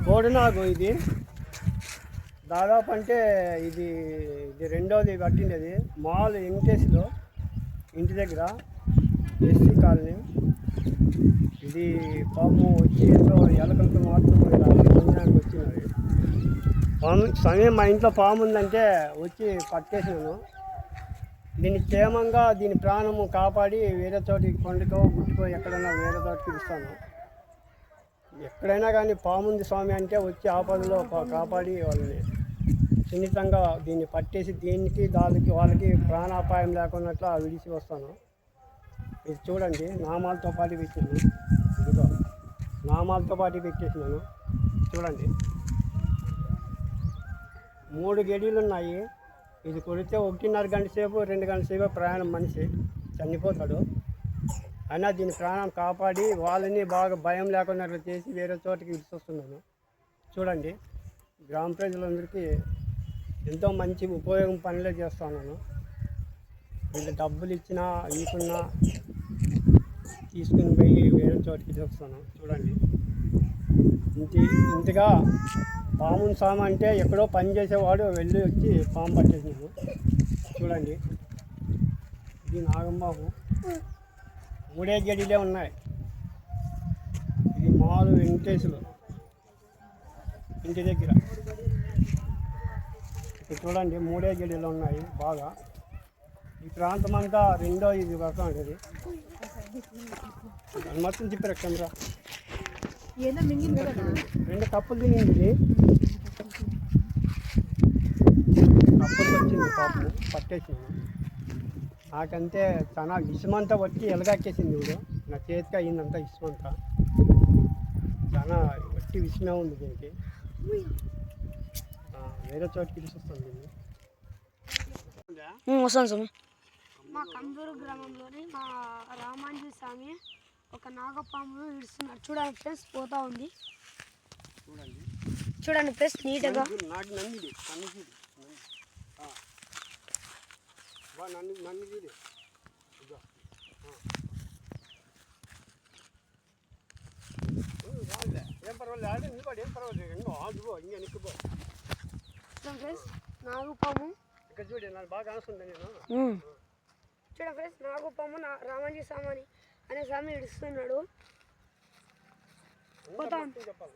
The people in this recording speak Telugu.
కోడినాగు ఇది దాదాపు అంటే ఇది ఇది రెండోది కట్టిండేది మాల్ వెంకటేశ్లో ఇంటి దగ్గర ఎస్సీ కాలనీ. ఇది పాము వచ్చి ఏదో ఎలకలతో మాత్రం భోజనానికి వచ్చినది పాము. సమయం మా ఇంట్లో పాము ఉందంటే వచ్చి పట్టేసినాను. దీన్ని క్షేమంగా దీని ప్రాణము కాపాడి వేరే చోటికి కొండకో గుట్టుకో ఎక్కడైనా వేరే చోటికి ఇస్తాను. ఎక్కడైనా కానీ పాముంది స్వామి అంటే వచ్చి ఆపదలో కాపాడి వాళ్ళని సున్నితంగా దీన్ని పట్టేసి దీనికి దానికి వాళ్ళకి ప్రాణాపాయం లేకున్నట్లు విడిచి వస్తాను. ఇది చూడండి, నామాలతో పాటు పెట్టినాను. ఇదిగో నామాలతో పాటు పెట్టేసినాను చూడండి. 3 గడియలు ఉన్నాయి. ఇది కొడితే 1.5 గంట సేపు 2 గంటల సేపు ప్రయాణం మనిషి చనిపోతాడు. అయినా దీని ప్రాణం కాపాడి వాళ్ళని బాగా భయం లేకుండా చేసి వేరే చోటికి విడిచొస్తున్నాను. చూడండి, గ్రామ ప్రజలందరికీ ఎంతో మంచి ఉపయోగం పనులే చేస్తున్నాను. వీళ్ళు డబ్బులు ఇచ్చినా ఇవ్వకున్నా తీసుకుని పోయి వేరే చోటికి చూస్తాను. చూడండి, ఇంతగా పాముని సాము అంటే ఎక్కడో పని చేసేవాడు వెళ్ళి వచ్చి పాము పట్టేసినాను. చూడండి, ఇది నాగంబాబు 3 గడిలే ఉన్నాయి. ఇది మాలు వెంకటేశ్వరు ఇంటి దగ్గర. ఇక్కడ చూడండి 3 గడిలు ఉన్నాయి బాగా. ఈ ప్రాంతం అంతా రెండో ఇది రకం ఉంటుంది. మొత్తం చెప్పారు కెమెరా 2 కప్పులు తినింది. కప్పులు వచ్చింది పాపం పట్టేసింది. నాకంటే చాలా ఇసుమంతా వచ్చి ఎలగాకేసింది. ఇప్పుడు నా చేతికి అయిందంతా ఇసుమంతా. చాలా వట్టి విషమే ఉంది దీనికి. వేరే చోటుకి తీసుకొస్తాను దీన్ని. వస్తాను స్వామి. మా కందూరు గ్రామంలోని మా రామాంజీ స్వామి ఒక నాగపాము ఇడుస్తున్నారు. చూడండి ఫ్రెండ్స్, పోతా ఉంది. చూడండి ఫ్రెండ్స్, నీట్గా నాగుపాము ఇక్కడ చూడండి, నాకు బాగా ఆస్తుంది. నేను చూడండి ఫ్రెండ్స్, నాగుపాము రామాంజీ స్వామి అనే స్వామి ఇడుస్తున్నాడు. పోతా చెప్పాలి.